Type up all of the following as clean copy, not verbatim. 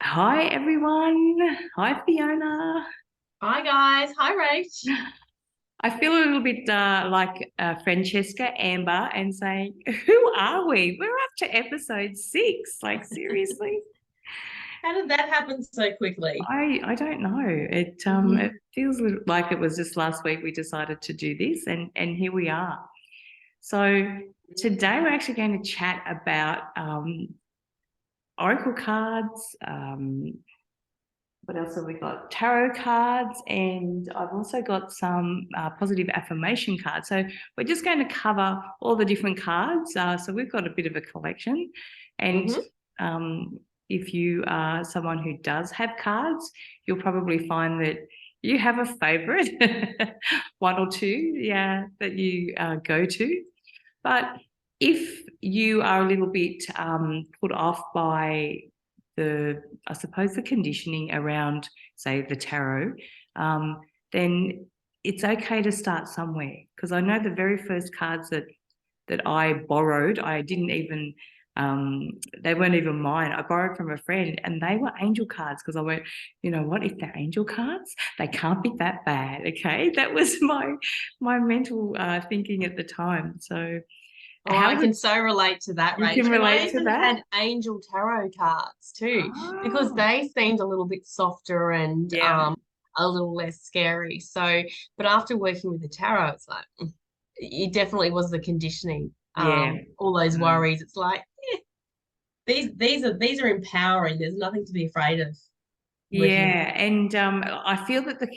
Hi, everyone. Hi, Fiona. Hi guys. Hi Rach. I feel a little bit like Francesca Amber and saying, who are we? We're up to episode 6. Like, seriously? How did that happen so quickly? I don't know. It feels like it was just last week we decided to do this, and here we are. So today we're actually going to chat about oracle cards. What else have we got? Tarot cards, and I've also got some positive affirmation cards. So we're just going to cover all the different cards. So we've got a bit of a collection. And if you are someone who does have cards, you'll probably find that you have a favorite, one or two, yeah, that you go to. But if you are a little bit put off by I suppose the conditioning around, say, the tarot, then it's okay to start somewhere. Because I know the very first cards that I borrowed, I didn't even, they weren't even mine. I borrowed from a friend, and they were angel cards because I went, you know what? If they're angel cards, they can't be that bad. Okay, that was my mental thinking at the time. So. Oh, I can so relate to that, You Rach. can And I relate to even that? had angel tarot cards too, because Oh, they seemed a little bit softer and yeah, a little less scary. So, but after working with the tarot, it's like it definitely was the conditioning. yeah. All those Mm. worries. It's like these are empowering. There's nothing to be afraid of working with. Yeah, and I feel that with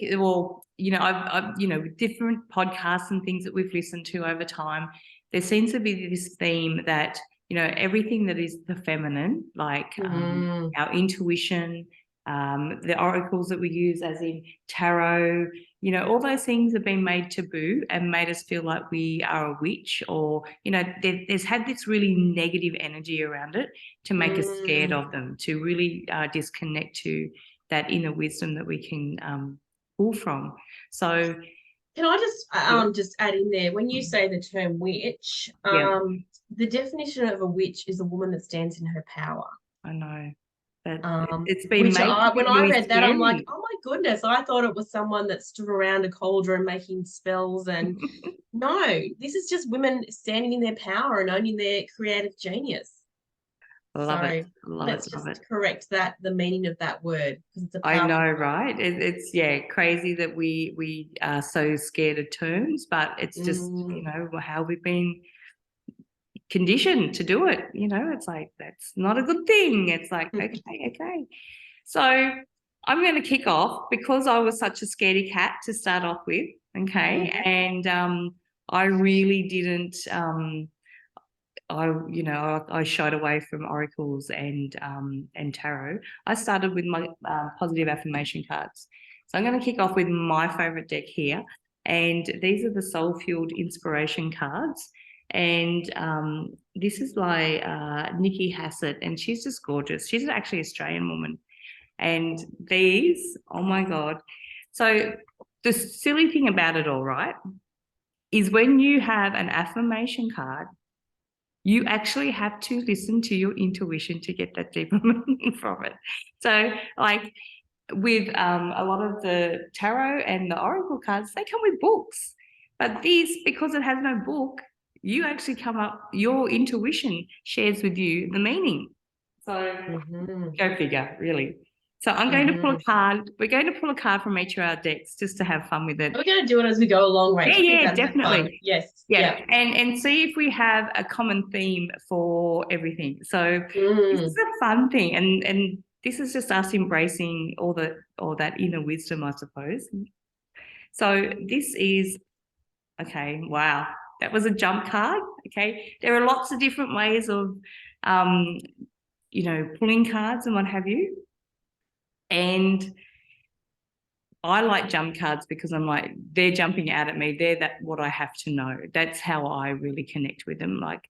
different podcasts and things that we've listened to over time, there seems to be this theme that everything that is the feminine, like our intuition, the oracles that we use, as in tarot, all those things have been made taboo and made us feel like we are a witch, or there's had this really negative energy around it to make us scared Mm. of them, to really disconnect to that inner wisdom that we can pull from. So, Can I just yeah, add in there when you say the term witch, yeah, the definition of a witch is a woman that stands in her power. I know that it's been Which made to when be I really read that, I'm like, scary. oh my goodness, I thought it was someone that stood around a cauldron making spells. And no, this is just women standing in their power and owning their creative genius. Love it, So love it, let's love it. just correct the meaning of that word, because it's a I know, powerful word. right? It's crazy that we are so scared of terms, but it's just Mm. how we've been conditioned to do it. It's like that's not a good thing. It's like okay, okay. So I'm going to kick off because I was such a scaredy cat to start off with. Okay, Mhm. and I really didn't. I shied away from oracles and tarot. I started with my positive affirmation cards. So I'm going to kick off with my favorite deck here, and these are the soul fueled inspiration cards. And this is by Nikki Hassett, and she's just gorgeous. She's actually an Australian woman, and these, oh my God. So the silly thing about it all, right, is when you have an affirmation card, you actually have to listen to your intuition to get that deeper meaning from it. So, like with a lot of the tarot and the oracle cards, they come with books. But this, because it has no book, you actually come up, your intuition shares with you the meaning. So Mhm. go figure, really. So I'm going to pull a Mhm. card. We're going to pull a card from each of our decks just to have fun with it. We're going to do it as we go along, Yeah, Rach. Pick yeah, that and have fun. definitely. Yes. Yeah, Yeah. and see if we have a common theme for everything. So this is Mm. a fun thing, and this is just us embracing all that inner wisdom, I suppose. So this is okay. Wow, that was a jump card. Okay, there are lots of different ways of, um, pulling cards and what have you, and I like jump cards because I'm like, they're jumping out at me. They're that what I have to know. That's how I really connect with them. Like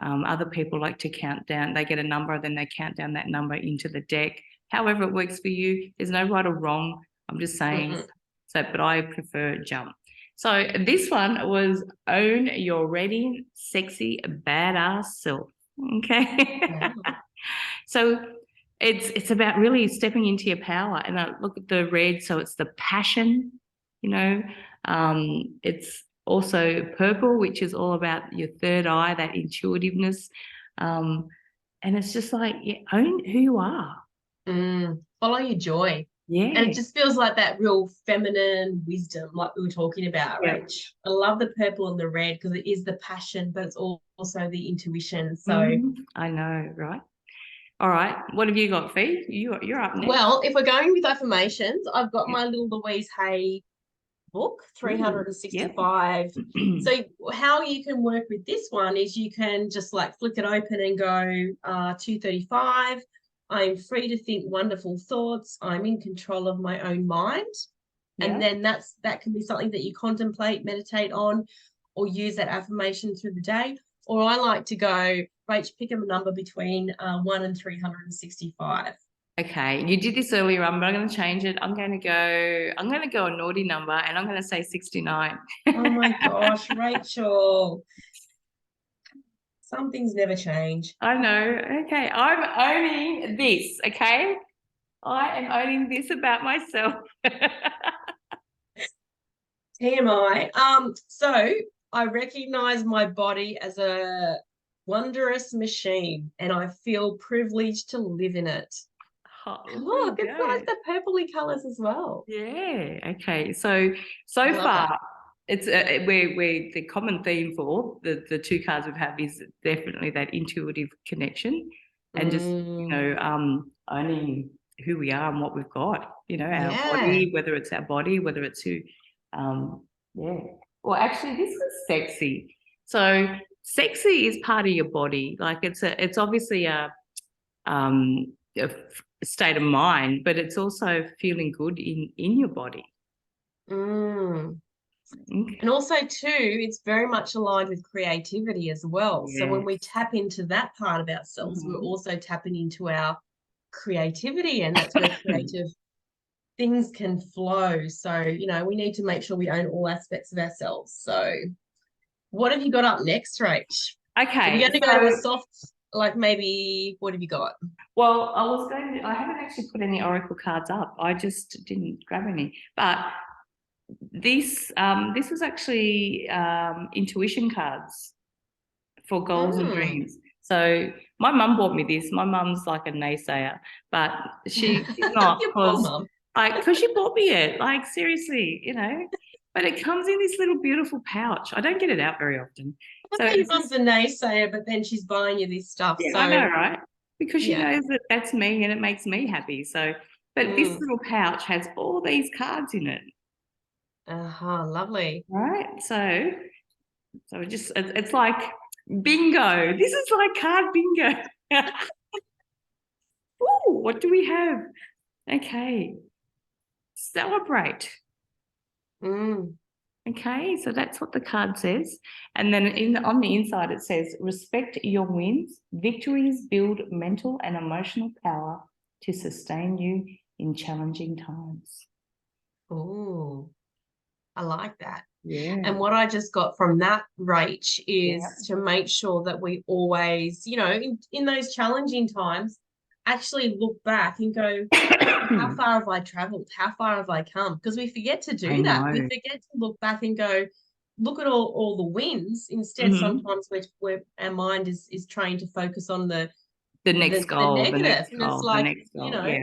other people like to count down. They get a number, then they count down that number into the deck. However it works for you. There's no right or wrong. I'm just saying. Mm-mm. So, but I prefer jump. So this one was own your ready, sexy, badass self. Okay. Wow. So it's about really stepping into your power. And I look at the red, so it's the passion, you know. It's also purple, which is all about your third eye, that intuitiveness. And it's just like, yeah, own who you are. Follow your joy. Yeah. And it just feels like that real feminine wisdom, like we were talking about, Yeah. Rach. I love the purple and the red because it is the passion, but it's also the intuition. So I know, right? All right. What have you got, Fi? You're up next. well, if we're going with affirmations, I've got my little Louise Hay book, 365. So how you can work with this one is you can just like flick it open and go 235. I'm free to think wonderful thoughts. I'm in control of my own mind. And then that can be something that you contemplate, meditate on, or use that affirmation through the day. Or I like to go, Rach, pick a number between 1 and 365. Okay, you did this earlier on, but I'm going to change it. I'm going to go a naughty number, and I'm going to say 69. Oh my gosh, Rachael. Some things never change. I know. Okay, I'm owning this. Okay, I am owning this about myself. TMI. So I recognize my body as a wondrous machine, and I feel privileged to live in it. Look, it's like the purpley colors as well. Yeah. Okay. So far, it's where the common theme for all the two cards we've had is definitely that intuitive connection, and just owning who we are and what we've got. You know, our body, whether it's our body, whether it's who. Well, actually, this is sexy. So sexy is part of your body. Like it's obviously a state of mind, but it's also feeling good in your body. And also too, it's very much aligned with creativity as well. So when we tap into that part of ourselves, we're also tapping into our creativity, and that's where creative things can flow. So, you know, we need to make sure we own all aspects of ourselves. So what have you got up next, Rach? Okay. We're going to go to a soft, like maybe, what have you got? Well, I haven't actually put any oracle cards up. I just didn't grab any. But this was actually intuition cards for goals and dreams. So my mum bought me this. My mum's like a naysayer, but she's not, because she bought me it. Like, seriously, you know. But it comes in this little beautiful pouch. I don't get it out very often. So your mum's a naysayer, but then she's buying you this stuff. Yeah, so I know, right? Because she knows that that's me and it makes me happy. So, but this little pouch has all these cards in it. Lovely. Right. So it's like bingo. This is like card bingo. Oh, what do we have? Okay. Celebrate. Okay, so that's what the card says. And then on the inside it says, respect your wins. Victories build mental and emotional power to sustain you in challenging times. Oh, I like that. Yeah. And what I just got from that, Rach, is to make sure that we always, you know, in those challenging times, actually look back and go, how far have I traveled? How far have I come? Because we forget to do that. We forget to look back and go, look at all the wins. Instead, sometimes we're our mind is trying to focus on the next goal, the negative. And it's like, you know,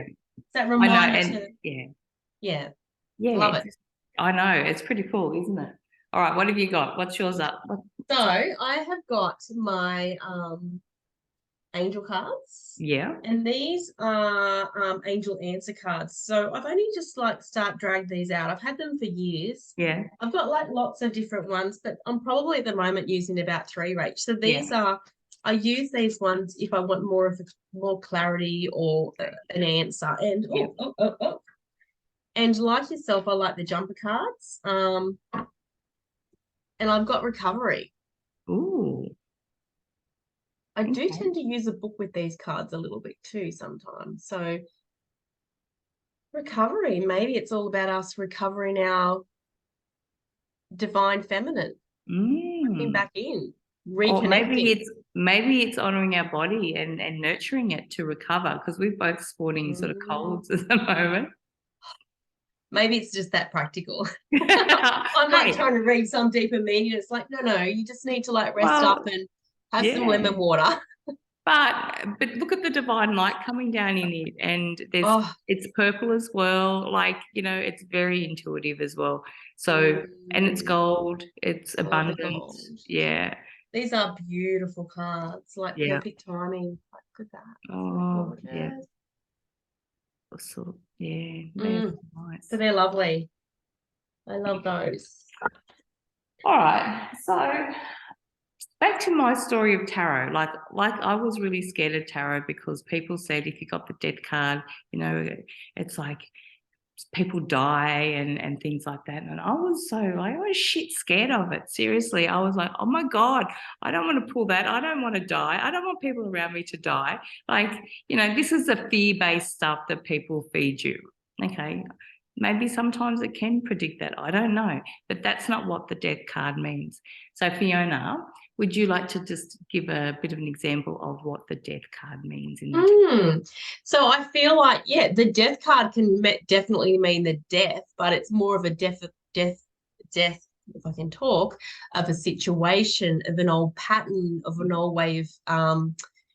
that reminder Yeah. Love it. I know, it's pretty cool, isn't it? All right, what have you got? What's yours up? So I have got my angel cards. Yeah. And these are angel answer cards. So I've only just dragged these out. I've had them for years. Yeah. I've got like lots of different ones, but I'm probably at the moment using about 3, Rach. So these are, I use these ones if I want more clarity or an answer. And and like yourself, I like the jumper cards. And I've got recovery. Ooh. I do tend to use a book with these cards a little bit too sometimes. So recovery, maybe it's all about us recovering our divine feminine, coming back in, reconnecting. Or maybe it's maybe it's honoring our body and nurturing it to recover, because we're both sporting sort of colds at the moment. Maybe it's just that practical. I'm like trying to read some deeper meaning. It's like, no, you just need to like rest up and have some lemon water. But look at the divine light coming down in it, and there's it's purple as well. Like, you know, it's very intuitive as well. So, and it's gold, it's abundance. Yeah. These are beautiful cards, like perfect timing. Look at that. Oh, yeah. So, yeah. Nice. So they're lovely. I love those. All right. So back to my story of tarot. Like I was really scared of tarot because people said if you got the death card, you know, it's like people die and things like that. And I was shit scared of it. Seriously. I was like, oh my God, I don't want to pull that. I don't want to die. I don't want people around me to die. Like, you know, this is the fear-based stuff that people feed you. Okay. Maybe sometimes it can predict that. I don't know. But that's not what the death card means. So Fiona, would you like to just give a bit of an example of what the death card means? So I feel like, the death card can definitely mean the death, but it's more of a death, if I can talk, of a situation, of an old pattern, of an old way of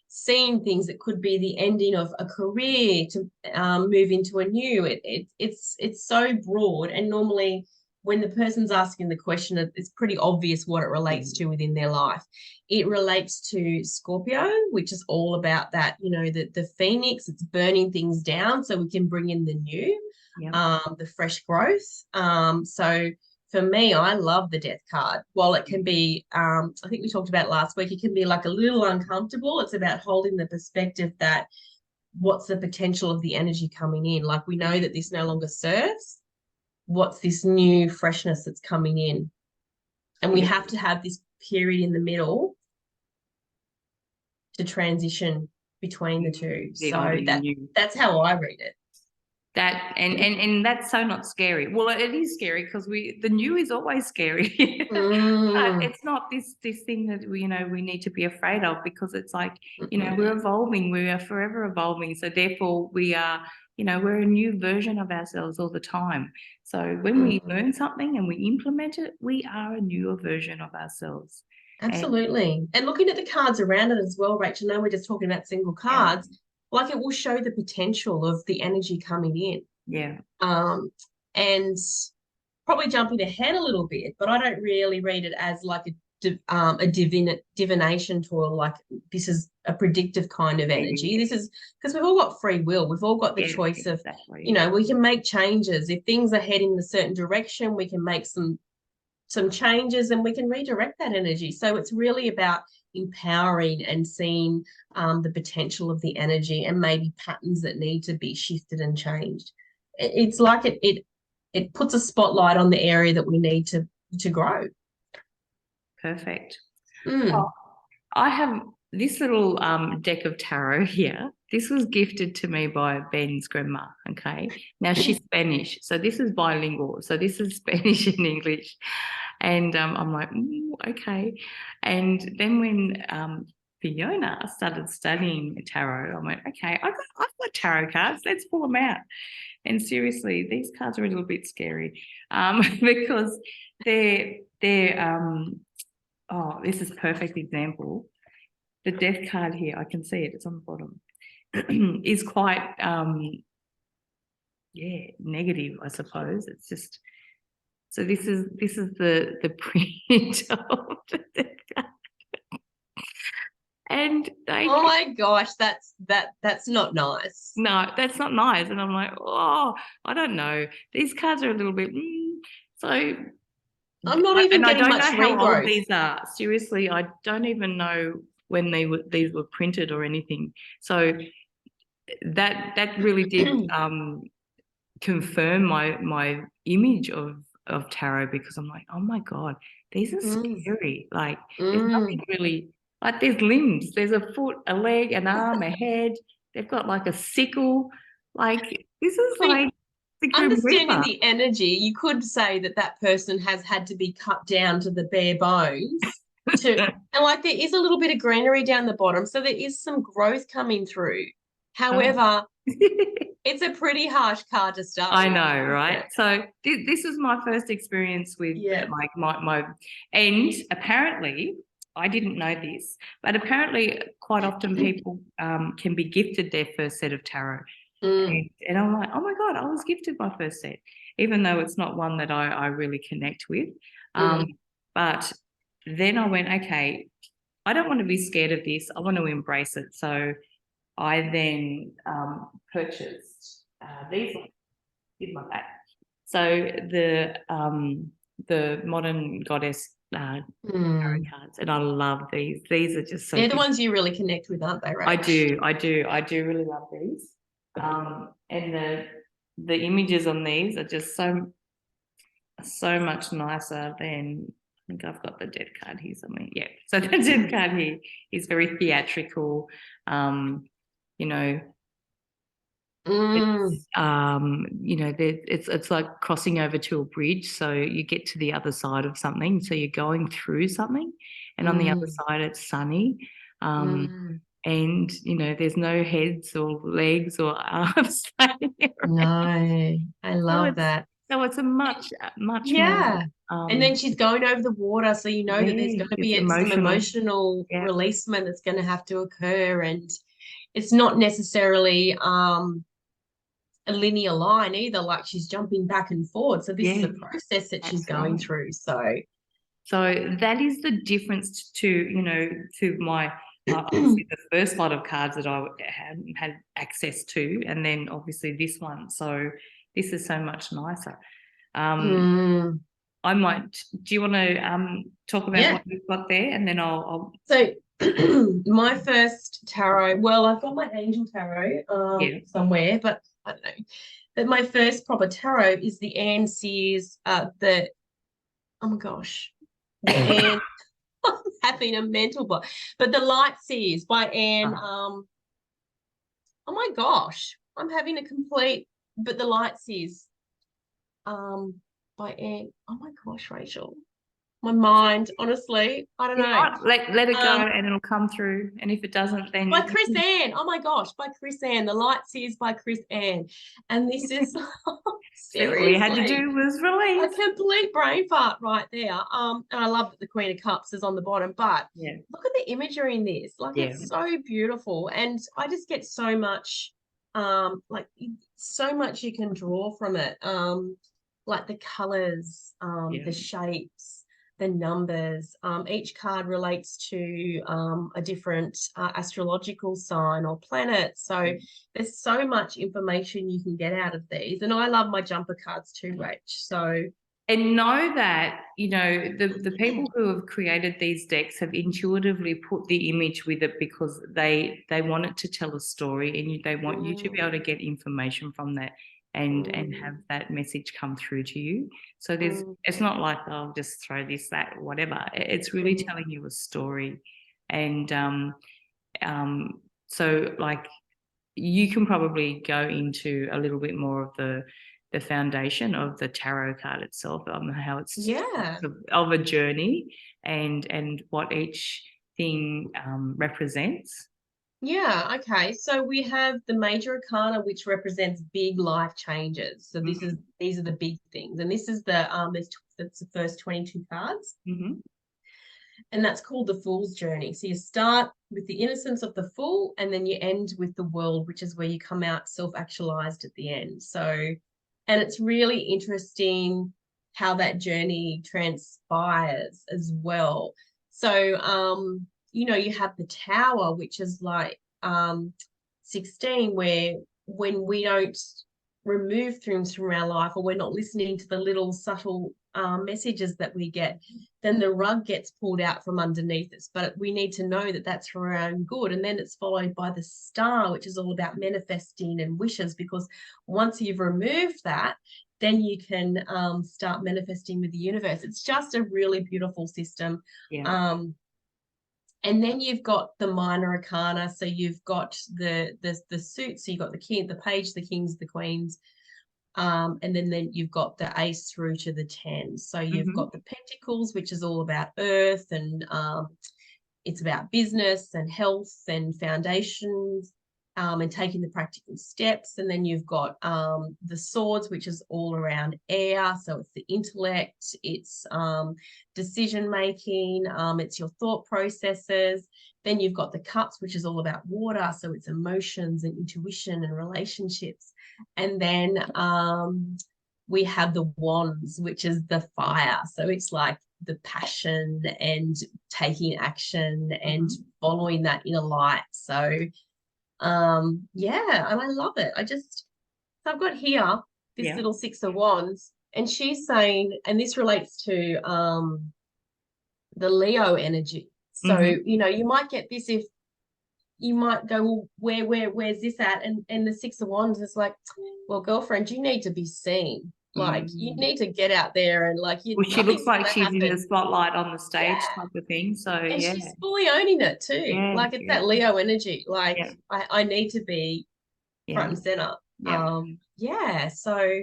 seeing things. It could be the ending of a career to move into a new. It's so broad, and normally when the person's asking the question, it's pretty obvious what it relates to within their life. It relates to Scorpio, which is all about that, you know, the phoenix. It's burning things down so we can bring in the new, the fresh growth. So for me, I love the death card. While it can be, I think we talked about last week, it can be like a little uncomfortable. It's about holding the perspective that what's the potential of the energy coming in? Like, we know that this no longer serves. What's this new freshness that's coming in? And we have to have this period in the middle to transition between the two. So that's how I read it. That and that's so not scary. Well, it is scary because the new is always scary. But it's not this thing that we need to be afraid of, because it's like, you know, we're evolving, we are forever evolving. So therefore we are, you know, we're a new version of ourselves all the time. So when we learn something and we implement it, we are a newer version of ourselves. Absolutely. And looking at the cards around it as well, Rachel, I know we're just talking about single cards. Like, it will show the potential of the energy coming in. Yeah. And probably jumping ahead a little bit, but I don't really read it as like a divination tool. Like, this is a predictive kind of energy. This is because we've all got free will. We've all got the choice of, you know, we can make changes. If things are heading in a certain direction, we can make some changes and we can redirect that energy. So it's really about empowering and seeing the potential of the energy and maybe patterns that need to be shifted and changed. It's like it puts a spotlight on the area that we need to grow. Perfect. Well, I have this little deck of tarot here. This was gifted to me by Ben's grandma. Okay. Now she's Spanish, so this is bilingual. So this is Spanish and English. And I'm like, okay. And then when Fiona started studying tarot, I went, okay, I've got tarot cards. Let's pull them out. And seriously, these cards are a little bit scary because they're this is a perfect example. The death card here, I can see it. It's on the bottom. Is quite negative, I suppose. It's just, so this is the print of the death card. And oh my gosh, that's not nice. No, that's not nice. And I'm like, I don't know. These cards are a little bit so I'm not even getting much regrowth. I don't know how old these are. Seriously, I don't even know when these were printed or anything. So that really did confirm my image of tarot, because I'm like, oh my God, these are scary. Like, there's nothing really, like, there's limbs, there's a foot, a leg, an arm, a head. They've got like a sickle. Like, this is like the understanding the energy. You could say that person has had to be cut down to the bare bones And like there is a little bit of greenery down the bottom, so there is some growth coming through. However, it's a pretty harsh card to start I with, know, isn't right? it? So this was my first experience with like my and apparently I didn't know this, but apparently quite often people can be gifted their first set of tarot. And I'm like, oh my God, I was gifted my first set, even though it's not one that I really connect with. But then I went, okay, I don't want to be scared of this. I want to embrace it. So I then purchased these ones. Here's my back. So the Modern Goddess tarot cards, and I love these. These are just so they're the ones you really connect with, aren't they, Rach? I do really love these. And the images on these are just so much nicer than, I think I've got the dead card here somewhere. Yeah, so the dead card here is very theatrical. You know, it's like crossing over to a bridge, so you get to the other side of something, so you're going through something, and on the other side it's sunny. And there's no heads or legs or arms. No, I love that. So it's a much more. And then she's going over the water, so that there's going to be some emotional releasement that's going to have to occur, and it's not necessarily a linear line either. Like she's jumping back and forward. So this is a process that she's going through. So that is the difference to my. Obviously the first lot of cards that I had access to, and then obviously this one. So this is so much nicer. I might. Do you want to talk about what you've got there, and then I'll. So my first tarot. Well, I've got my angel tarot somewhere, but I don't know. But my first proper tarot is the Anne Sears. Oh my gosh, the Anne. I'm having a mental block. But the Light Seers by Anne. Oh my gosh, I'm having a complete. But the Light Seers. By Anne. Oh my gosh, Rachael. My mind, honestly, I don't know. Let it go, and it'll come through. And if it doesn't, then by Chris Ann. Oh my gosh, by Chris Ann. The Light Seers by Chris Ann. And this is seriously, all you had to do was release. A complete brain fart right there. And I love that the Queen of Cups is on the bottom, but look at the imagery in this. Like it's so beautiful, and I just get so much, so much you can draw from it. Like the colors, the shapes, the numbers. Each card relates to a different astrological sign or planet. So there's so much information you can get out of these. And I love my jumper cards too, Rach. So. And know that, the people who have created these decks have intuitively put the image with it because they want it to tell a story, and they want you to be able to get information from that. And have that message come through to you. So it's not like, I'll just throw this, that, whatever. It's really telling you a story. And so like you can probably go into a little bit more of the foundation of the tarot card itself, how it's of a journey and what each thing represents. Yeah, okay. So we have the major arcana, which represents big life changes. So these are the big things. And this is that's the first 22 cards. And that's called the Fool's Journey. So you start with the innocence of the fool, and then you end with the world, which is where you come out self-actualized at the end. So, and it's really interesting how that journey transpires as well. So, you have the Tower, which is like 16, where when we don't remove things from our life, or we're not listening to the little subtle messages that we get, then the rug gets pulled out from underneath us. But we need to know that that's for our own good. And then it's followed by the Star, which is all about manifesting and wishes, because once you've removed that, then you can start manifesting with the universe. It's just a really beautiful system. And then you've got the minor arcana. So you've got the suits. So you've got the king, the page, the kings, the queens, And then you've got the ace through to the 10. So you've got the pentacles, which is all about earth, and it's about business and health and foundations, and taking the practical steps. And then you've got the swords, which is all around air. So it's the intellect, it's decision making, it's your thought processes. Then you've got the cups, which is all about water. So it's emotions and intuition and relationships. And then we have the wands, which is the fire. So it's like the passion and taking action and following that inner light. So yeah, and I love it. So I've got here this little Six of Wands, and she's saying, and this relates to the Leo energy. So you know, you might get this if you might go, well, where's this at? And the Six of Wands is like, well, girlfriend, you need to be seen. Like you need to get out there and like you. Well, she looks like she's in the spotlight on the stage type of thing. So and she's fully owning it too. Yeah, like it's that Leo energy. Like I need to be front and center. So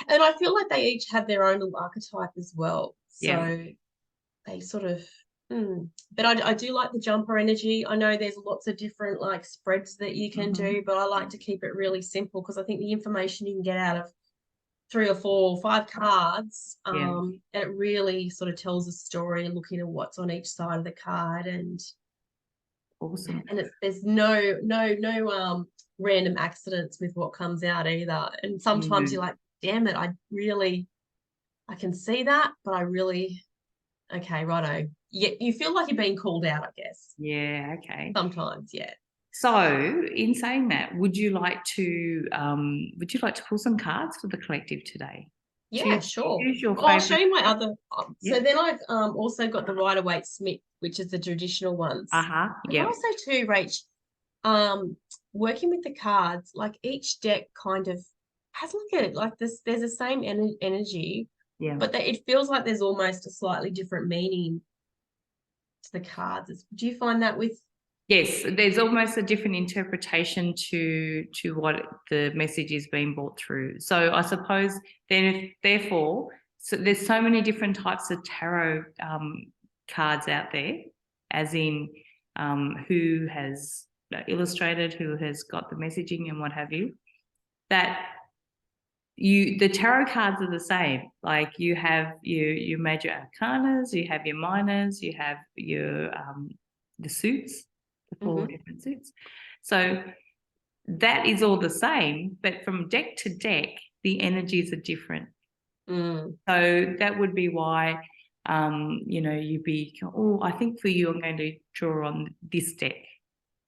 and I feel like they each have their own little archetype as well. So they sort of but I do like the jumper energy. I know there's lots of different like spreads that you can do, but I like to keep it really simple because I think the information you can get out of 3 or 4 or 5 cards, it really sort of tells a story, looking at what's on each side of the card. And awesome. And there's no random accidents with what comes out either. And sometimes you're like, damn it, I can see that, but I really, okay, righto. Yeah, you feel like you're being called out, I guess. Yeah, okay. Sometimes, yeah. So in saying that, would you like to pull some cards for the collective today? Yeah, sure. Your I'll show you my other. So then I've also got the Rider-Waite-Smith, which is the traditional ones. Yeah. Also too, Rach, working with the cards, like each deck kind of has like this. There's the same energy, but it feels like there's almost a slightly different meaning to the cards. Do you find that with? Yes, there's almost a different interpretation to what the message is being brought through. So I suppose then, therefore, so there's so many different types of tarot cards out there, as in who has illustrated, who has got the messaging and what have you, that the tarot cards are the same. Like you have your major arcanas, you have your minors, you have your the suits, the 4 different suits. So that is all the same, but from deck to deck, the energies are different. So that would be why you know, you'd be, oh, I think for you I'm going to draw on this deck.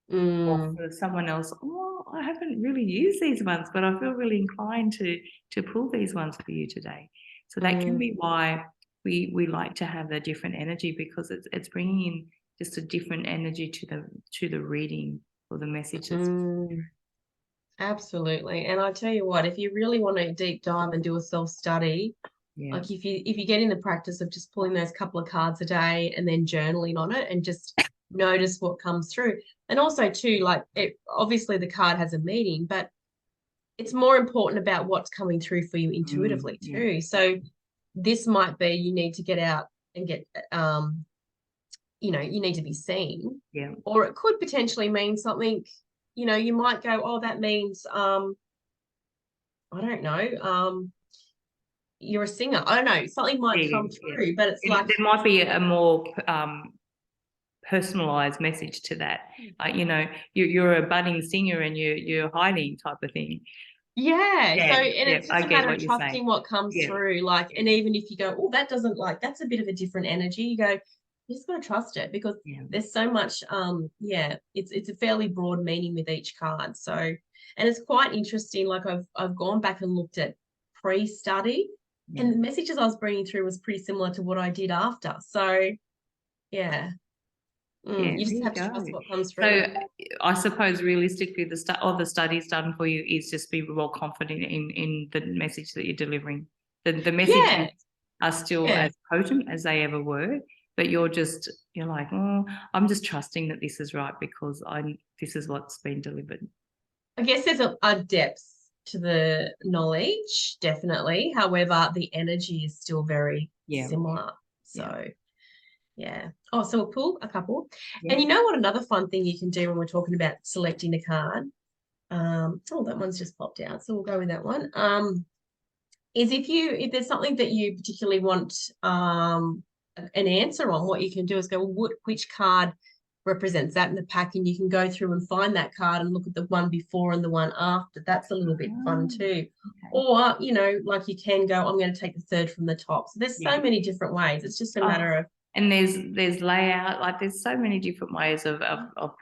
Or for someone else, oh, I haven't really used these ones, but I feel really inclined to pull these ones for you today. So that can be why we like to have a different energy, because it's bringing in just a different energy to the reading or the messages. Absolutely. And I tell you what, if you really want to deep dive and do a self-study, like if you get in the practice of just pulling those couple of cards a day and then journaling on it and just notice what comes through. And also too, like obviously the card has a meaning, but it's more important about what's coming through for you intuitively too. So this might be, you need to get out and get you know, you need to be seen. Or it could potentially mean something, you know, you might go, oh, that means I don't know, you're a singer. I don't know, something might come through, but it's like there might be a more personalized message to that. Like, you know, you're a budding singer and you're hiding type of thing. So and it's just a matter of trusting what comes through. Like, and even if you go, oh, that doesn't, like, that's a bit of a different energy, you go, you just got to trust it, because there's so much it's a fairly broad meaning with each card. So, and it's quite interesting. Like I've gone back and looked at pre-study, and the messages I was bringing through was pretty similar to what I did after. So you just have to trust what comes through. So I suppose realistically the studies done for you is just be more confident in the message that you're delivering. The messages are still as potent as they ever were, but you're like, oh, I'm just trusting that this is right because this is what's been delivered. I guess there's a depth to the knowledge, definitely. However, the energy is still very similar. So, yeah. Oh, so we'll pull a couple. Yeah. And you know what? Another fun thing you can do when we're talking about selecting the card. Oh, that one's just popped out, so we'll go with that one. Is if there's something that you particularly want an answer on, what you can do is go, well, which card represents that in the pack, and you can go through and find that card and look at the one before and the one after. That's a little bit fun too. Okay. Or, you know, like you can go, I'm going to take the third from the top. So there's so many different ways. It's just a matter of. And there's layout, like there's so many different ways of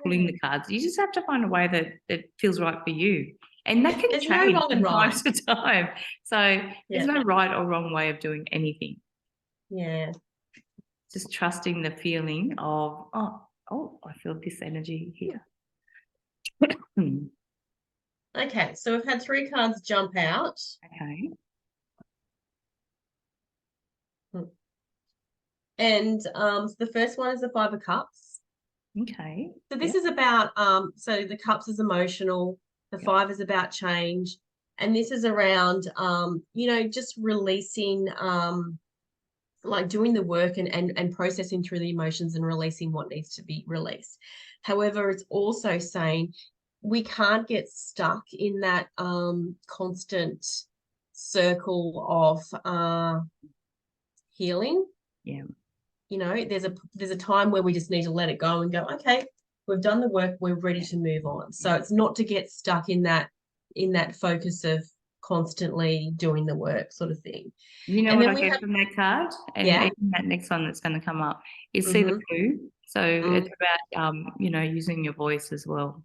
pulling the cards. You just have to find a way that feels right for you. And that can change from time to time. So there's no right or wrong way of doing anything. Yeah. Just trusting the feeling of, oh, I feel this energy here. Okay, so we've had 3 cards jump out. Okay. And so the first one is the 5 of Cups. Okay. So this is about, so the Cups is emotional, the 5 is about change, and this is around, you know, just releasing, like doing the work and processing through the emotions and releasing what needs to be released. However, it's also saying we can't get stuck in that constant circle of healing. Yeah. You know, there's a time where we just need to let it go and go, okay, we've done the work, we're ready to move on. So it's not to get stuck in that focus of constantly doing the work sort of thing. You know, and what I get from that card, and even that next one that's going to come up is see the blue. So it's about you know, using your voice as well.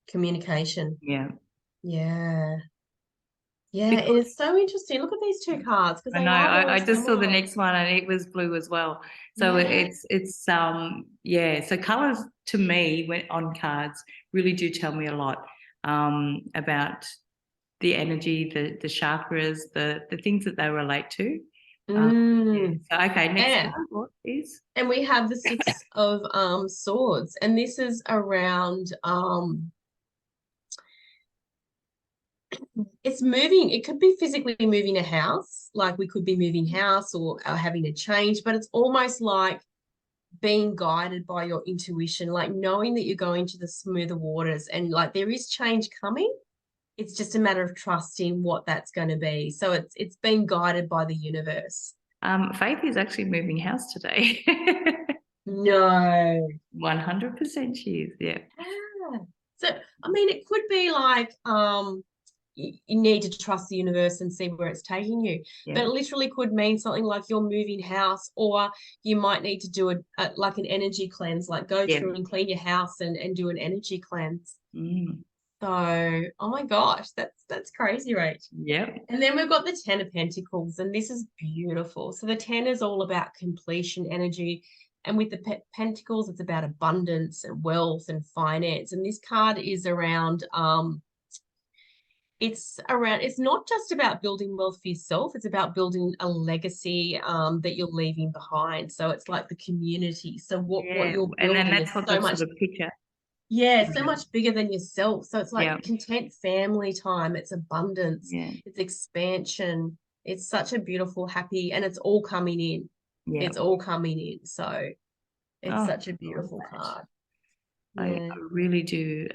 Communication. Yeah. Yeah, it is so interesting. Look at these 2 cards. I know. I just saw the next one and it was blue as well. So it's yeah. So colors to me, when on cards, really do tell me a lot about the energy, the chakras, the things that they relate to. So okay, next card, what is? And we have the 6 of Swords, and this is around it's moving. It could be physically moving a house, like we could be moving house or having a change, but it's almost like being guided by your intuition, like knowing that you're going to the smoother waters and like there is change coming. It's just a matter of trusting what that's going to be. So it's being guided by the universe. Faith is actually moving house today. No. 100% she is, yeah. So, I mean, it could be like you need to trust the universe and see where it's taking you. But it literally could mean something like you're moving house, or you might need to do like an energy cleanse, like go through and clean your house and do an energy cleanse. So, oh my gosh, that's crazy, Rach. Yeah. And then we've got the 10 of Pentacles, and this is beautiful. So the 10 is all about completion energy. And with the Pentacles, it's about abundance and wealth and finance. And this card is around, it's not just about building wealth for yourself. It's about building a legacy that you're leaving behind. So it's like the community. So what you're building, and then that's what so much sort of picture. Yeah, so much bigger than yourself. So it's like content family time. It's abundance. It's expansion. It's such a beautiful, happy, and it's all coming in. It's all coming in. So it's such a beautiful card. I really do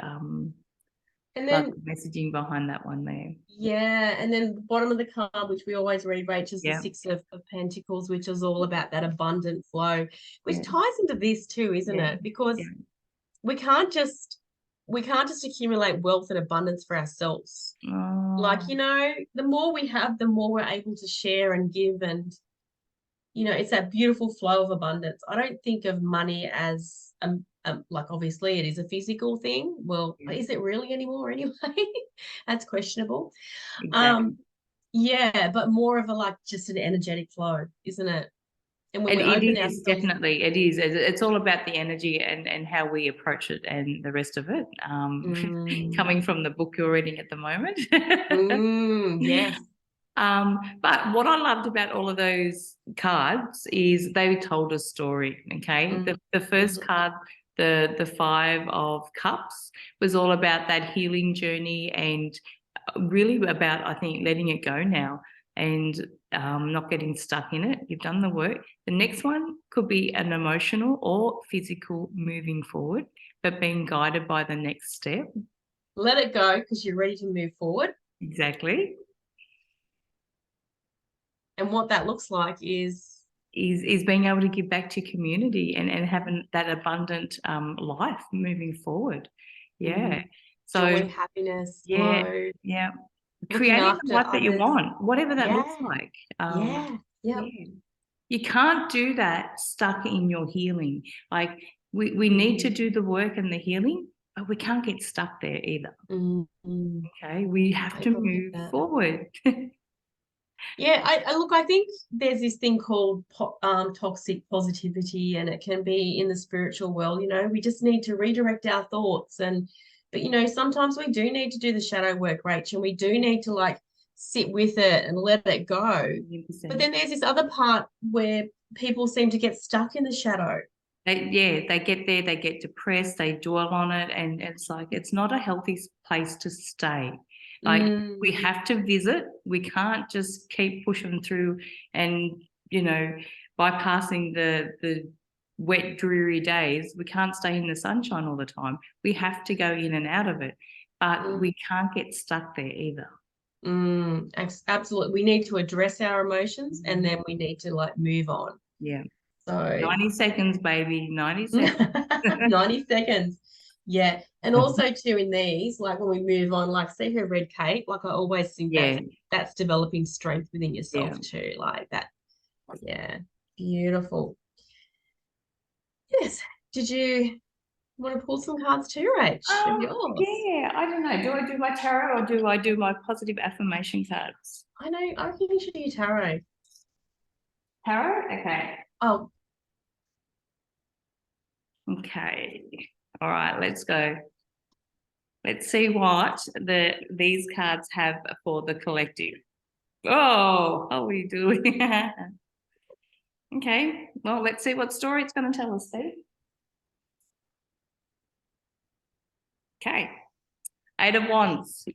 and then love the messaging behind that one there. Yeah, and then the bottom of the card, which we always read, Rach, is the 6 of Pentacles, which is all about that abundant flow, which ties into this too, isn't it? Because we can't just accumulate wealth and abundance for ourselves. Like, you know, the more we have, the more we're able to share and give, and you know, it's that beautiful flow of abundance. I don't think of money as like, obviously it is a physical thing. Well, is it really anymore anyway? That's questionable. Exactly. Yeah, but more of a like just an energetic flow, isn't it? And when we open ourselves, definitely it is. It's all about the energy and how we approach it and the rest of it. Coming from the book you're reading at the moment. Yes. But what I loved about all of those cards is they told a story. Okay, the first card, the 5 of Cups, was all about that healing journey and really about, I think, letting it go now and not getting stuck in it. You've done the work. The next one could be an emotional or physical moving forward, but being guided by the next step. Let it go because you're ready to move forward. Exactly. And what that looks like is being able to give back to community and having that abundant life moving forward. Yeah. So joy, happiness, yeah, flow, yeah. looking Creating after the life that you others. want, whatever that looks Yeah. like. Yeah. Yeah. You can't do that stuck in your healing. Like we need to do the work and the healing, but we can't get stuck there either. Okay, we have to move forward. Yeah, I think there's this thing called toxic positivity, and it can be in the spiritual world. You know, we just need to redirect our thoughts, but you know, sometimes we do need to do the shadow work, Rach, and we do need to like sit with it and let it go. 100%. But then there's this other part where people seem to get stuck in the shadow. They get there, they get depressed, they dwell on it, and it's like it's not a healthy place to stay. Like we have to visit. We can't just keep pushing through and, you know, bypassing the wet, dreary days. We can't stay in the sunshine all the time. We have to go in and out of it, but we can't get stuck there either. Absolutely. We need to address our emotions and then we need to like move on. Yeah. So 90 seconds, baby. 90 seconds. 90 seconds. Yeah. And also too in these, like when we move on, like see her red cape, like I always think that's developing strength within yourself too. Like that. Yeah. Beautiful. Yes. Did you want to pull some cards too, Rach? Yeah, I don't know. Do I do my tarot or do I do my positive affirmation cards? I know. I think you should do tarot. Tarot? Okay. Oh. Okay. All right, let's go. Let's see what these cards have for the collective. Oh, how are we doing? Okay. Well, let's see what story it's going to tell us, Steve. Okay. 8 of Wands.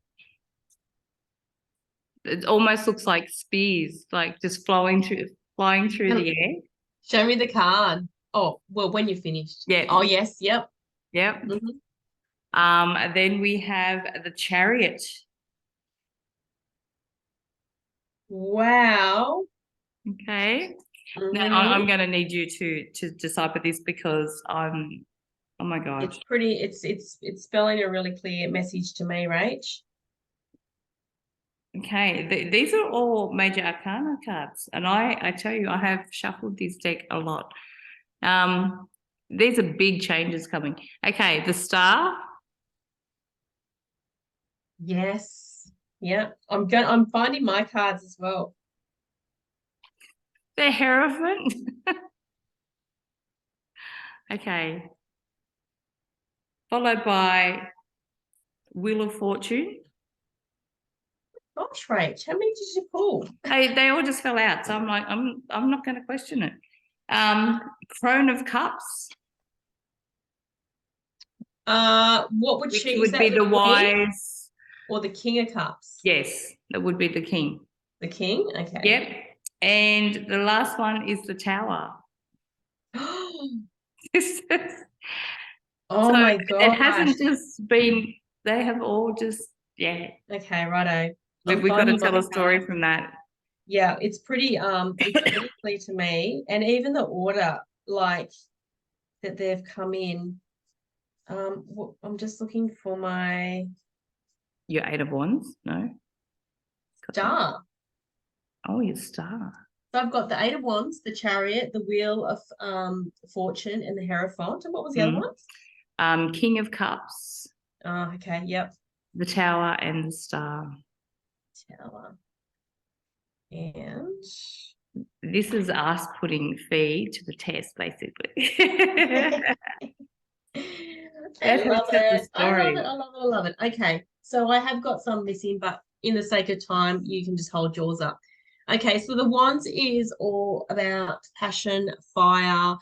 It almost looks like spears, like just flying through the air. Show me the card. Oh, well, when you're finished. Yeah. Oh, yes. Yep. Yep. Then we have the Chariot. Wow. Okay. Now I'm going to need you to decipher this because I'm. Oh my gosh. It's pretty. It's spelling a really clear message to me, Rach. Okay, these are all major arcana cards, and I tell you, I have shuffled this deck a lot. These are big changes coming. Okay, the Star. Yes. Yeah. I'm finding my cards as well. The Hierophant. Okay. Followed by Wheel of Fortune. Gosh, Rach, how many did you pull? They all just fell out, so I'm like, I'm not going to question it. Crone of Cups. What would she? Would be the Wise or the King of Cups? Yes, that would be the King. The King. Okay. Yep. And the last one is the Tower. Oh my God. It hasn't just been, they have all just, Okay, righto. We've got to tell a story from that. Yeah, it's pretty clear to me. And even the order, like, that they've come in. I'm just looking for your 8 of Wands? No. Star. Oh, your Star. So I've got the 8 of Wands, the Chariot, the Wheel of Fortune, and the Hierophant. And what was the other one? King of Cups. Oh, okay. Yep. The Tower and the Star. Tower. And this is us putting Fi to the test, basically. I love it. I love it. Okay, so I have got some missing, but in the sake of time, you can just hold yours up. Okay, so the Wands is all about passion, fire,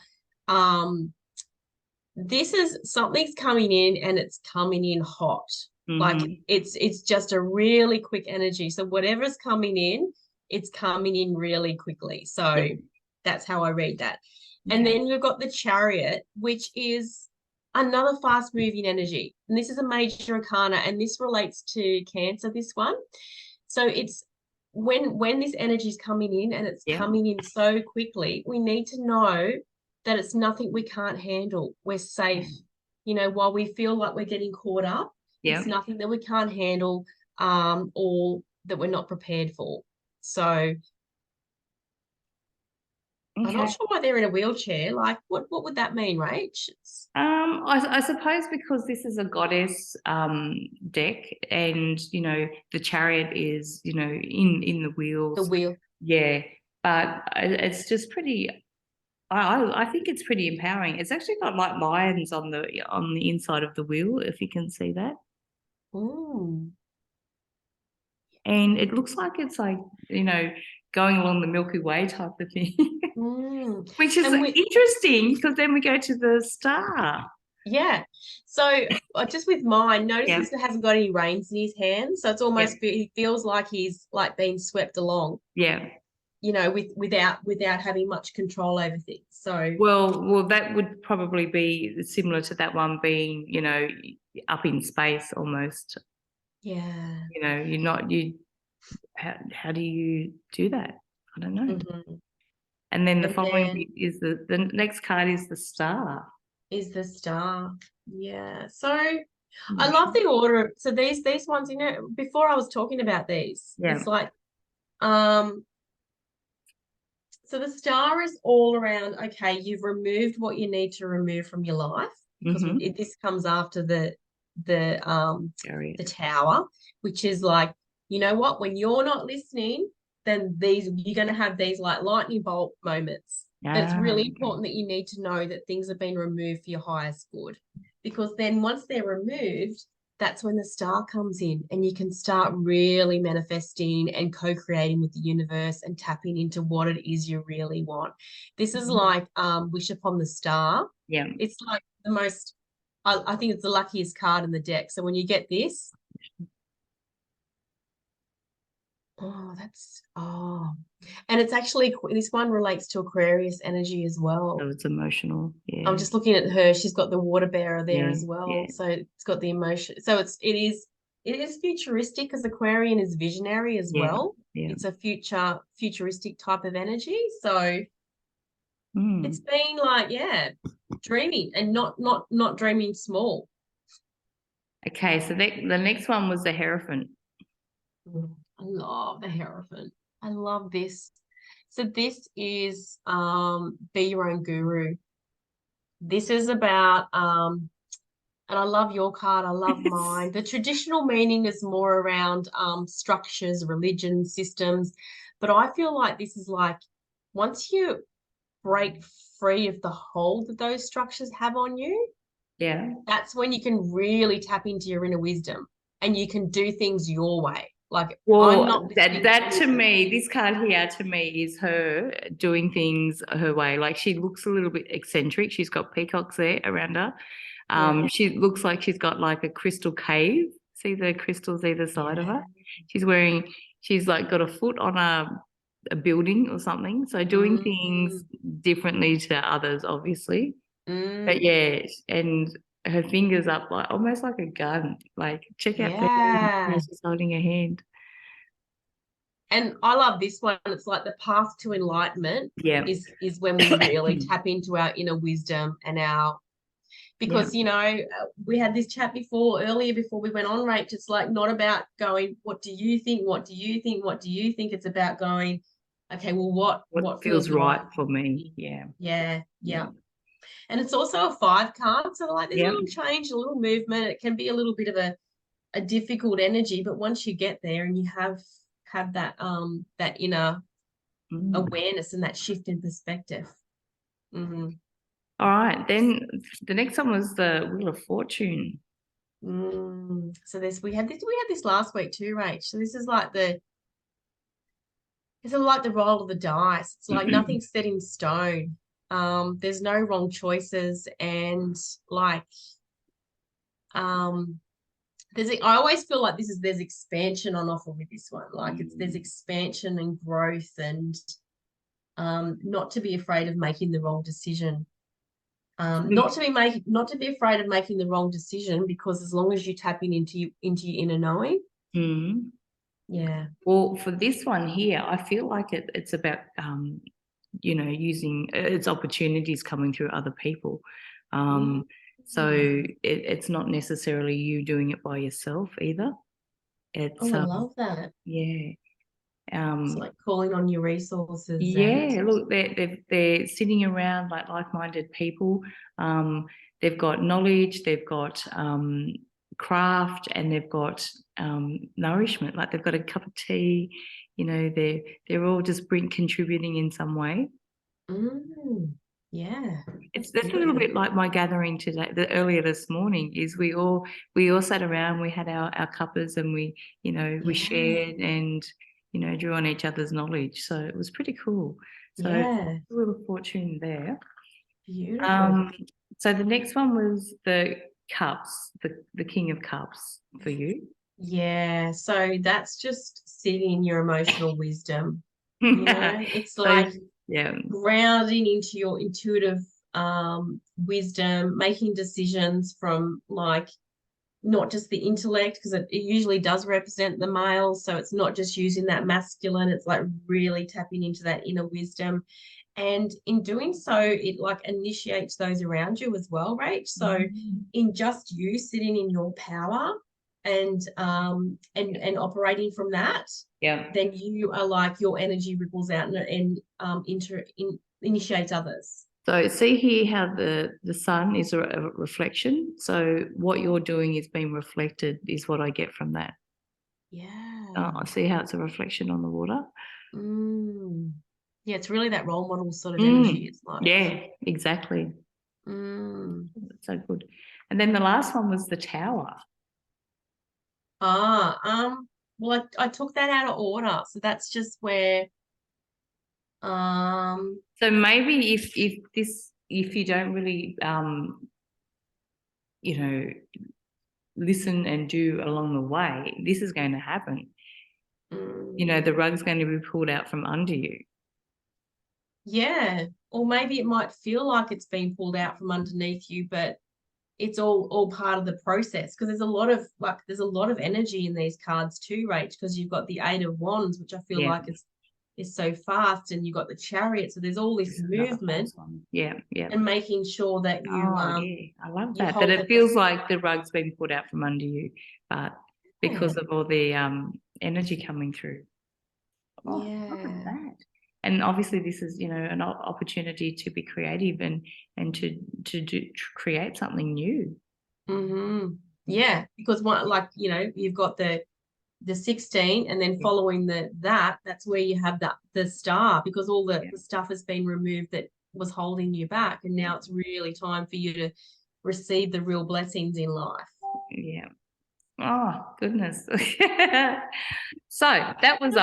this is something's coming in and it's coming in hot. Like it's just a really quick energy. So whatever's coming in, it's coming in really quickly. So that's how I read that. And then we've got the Chariot, which is another fast moving energy. And this is a major arcana, and this relates to Cancer, this one. So it's when this energy is coming in and it's coming in so quickly, we need to know that it's nothing we can't handle. We're safe. You know, while we feel like we're getting caught up, it's nothing that we can't handle or that we're not prepared for. So I'm not sure why they're in a wheelchair. Like, what would that mean, Rach? I suppose because this is a goddess deck, and you know the Chariot is, you know, in the wheels. The wheel. Yeah, but it's just pretty. I think it's pretty empowering. It's actually got like lions on the inside of the wheel, if you can see that. Ooh. And it looks like it's like, you know, going along the Milky Way type of thing, which is interesting because then we go to the star. Yeah. So just with mine, notice this hasn't got any reins in his hands. So it's almost, he feels like he's like being swept along. Yeah. You know, without having much control over things. So well, that would probably be similar to that one being, you know, up in space almost. Yeah. You know, how do you do that? I don't know. And then the following is the next card is the star. Is the star. Yeah. So I love the order. So these ones, you know, before I was talking about these, it's like so the star is all around, okay, you've removed what you need to remove from your life, because this comes after the tower, which is like, you know what, when you're not listening, then you're going to have these like lightning bolt moments. But it's really important that you need to know that things have been removed for your highest good, because then once they're removed, that's when the star comes in and you can start really manifesting and co-creating with the universe and tapping into what it is you really want. This is like Wish Upon the Star. Yeah. It's like the most, I think it's the luckiest card in the deck. So when you get this, and it's actually, this one relates to Aquarius energy as well. So it's emotional. Yeah. I'm just looking at her. She's got the water bearer there as well. Yeah. So it's got the emotion. So it is futuristic, because Aquarian is visionary as well. Yeah. It's a futuristic type of energy. So it's been like, dreaming and not dreaming small. Okay, so the next one was the Hierophant. I love the Hierophant. I love this. So this is Be Your Own Guru. This is about and I love your card, I love mine. The traditional meaning is more around structures, religion, systems, but I feel like this is like, once you break free of the hold that those structures have on you, that's when you can really tap into your inner wisdom and you can do things your way. Like, well, I'm not that to me, this card here to me is her doing things her way. Like, she looks a little bit eccentric. She's got peacocks there around her. She looks like she's got like a crystal cave. See the crystals either side of her? She's like got a foot on a building or something. So doing things differently to others, obviously. But and her fingers up like almost like a gun. Like, check out the she's holding her hand. And I love this one. It's like the path to enlightenment is when we really tap into our inner wisdom and because you know, we had this chat earlier before we went on, Rach. It's like not about going, what do you think? What do you think? What do you think? It's about going, okay, well, what feels right for me? Yeah. And it's also a 5 card. So like there's a little change, a little movement. It can be a little bit of a difficult energy, but once you get there and you have that that inner awareness and that shift in perspective. All right, then the next one was the Wheel of Fortune. So we had this last week too, Rach. So this is like it's like the roll of the dice. It's like nothing's set in stone. there's no wrong choices, and like I always feel like there's expansion on offer with this one. Like there's expansion and growth, and not to be afraid of making the wrong decision. Not to be afraid of making the wrong decision, because as long as you tap into your inner knowing. Yeah. Well, for this one here, I feel like it's about you know, using its opportunities coming through other people. So it's not necessarily you doing it by yourself either. It's I love that. Yeah. It's like calling on your resources. Yeah, look, they're sitting around like like-minded people. They've got knowledge, they've got craft, and they've got nourishment. Like they've got a cup of tea. You know, they're all just contributing in some way. Yeah, That's a little bit like my gathering today. Earlier this morning is we all sat around. We had our cuppers, and we we shared and drew on each other's knowledge. So it was pretty cool. So a little fortune there. Beautiful. So the next one was the cups, the King of Cups for you. Yeah, so that's just sitting in your emotional wisdom. It's like grounding into your intuitive wisdom, making decisions from like not just the intellect, because it usually does represent the male. So it's not just using that masculine, it's like really tapping into that inner wisdom. And in doing so, it like initiates those around you as well, Rach. So in just you sitting in your power and operating from that, then you are like your energy ripples out and initiates others. So see here how the sun is a reflection. So what you're doing is being reflected is what I get from that. I see how it's a reflection on the water. Yeah, it's really that role model sort of energy. It's like exactly. That's so good. And then the last one was the Tower. Well, I took that out of order, so that's just where. So maybe if you don't really listen and do along the way, this is going to happen. The rug's going to be pulled out from under you. Yeah, or maybe it might feel like it's been pulled out from underneath you, but it's all part of the process, because there's a lot of energy in these cards too, Rach, because you've got the Eight of Wands, which I feel like is so fast, and you've got the Chariot, so there's all this movement. And making sure that you I love that it feels like the rug's been pulled out from under you, but because of all the energy coming through. Look at that. And obviously this is an opportunity to be creative and to create something new. Yeah, because you've got the 16, and then following that's where you have the star, because all the stuff has been removed that was holding you back, and now it's really time for you to receive the real blessings in life. Oh goodness. So that was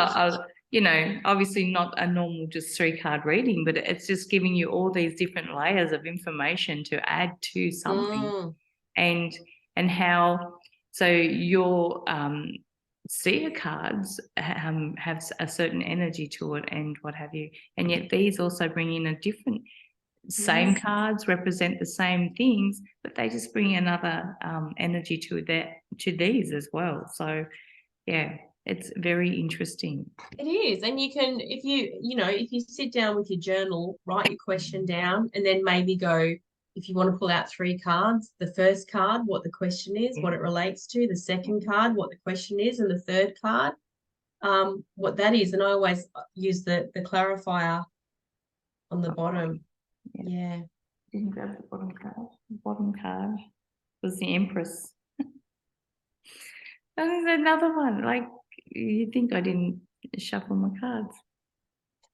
obviously not a normal just 3-card reading, but it's just giving you all these different layers of information to add to something. And how so your seer cards have a certain energy to it and what have you, and yet these also bring in a different same cards represent the same things, but they just bring another energy to these as well. So it's very interesting. It is. And you can, if you sit down with your journal, write your question down, and then maybe go, if you want to pull out 3 cards, the first card, what the question is, what it relates to, the second card, what the question is, and the third card, what that is. And I always use the clarifier on the bottom. Didn't grab the bottom card. The bottom card was the Empress. There's another one. Like, you think I didn't shuffle my cards.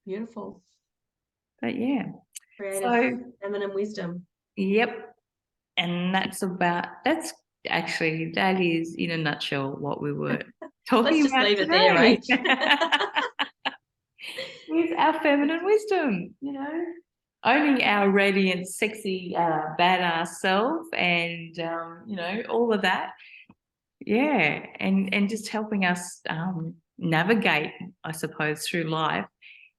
Beautiful. But creative, feminine wisdom. Yep. And that is in a nutshell what we were talking Let's just about leave today. It there, Rach. With our feminine wisdom, owning our radiant, sexy, badass self, and you know, all of that. Yeah, and just helping us navigate, I suppose, through life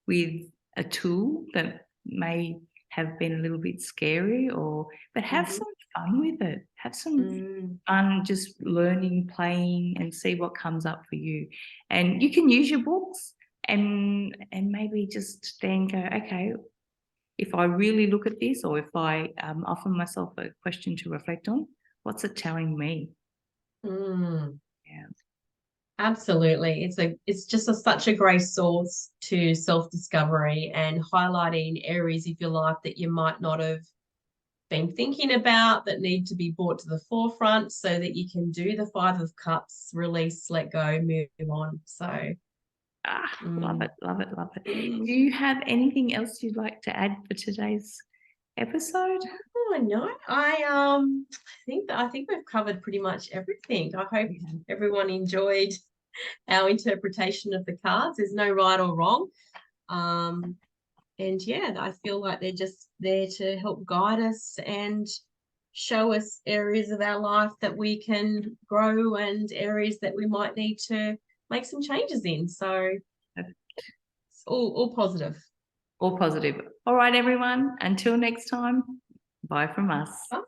with a tool that may have been a little bit scary, but have some fun with it. Have some fun just learning, playing, and see what comes up for you. And you can use your books and maybe just then go, okay, if I really look at this, or if I offer myself a question to reflect on, what's it telling me? Yeah. Absolutely. It's just such a great source to self-discovery and highlighting areas of your life that you might not have been thinking about, that need to be brought to the forefront so that you can do the Five of Cups, release, let go, move on. So love it, love it, love it. Do you have anything else you'd like to add for today's episode? Oh no, I think we've covered pretty much everything. I hope everyone enjoyed our interpretation of the cards. There's no right or wrong. And yeah, I feel like they're just there to help guide us and show us areas of our life that we can grow and areas that we might need to make some changes in. So it's all positive. All positive. All right, everyone. Until next time, bye from us. Bye.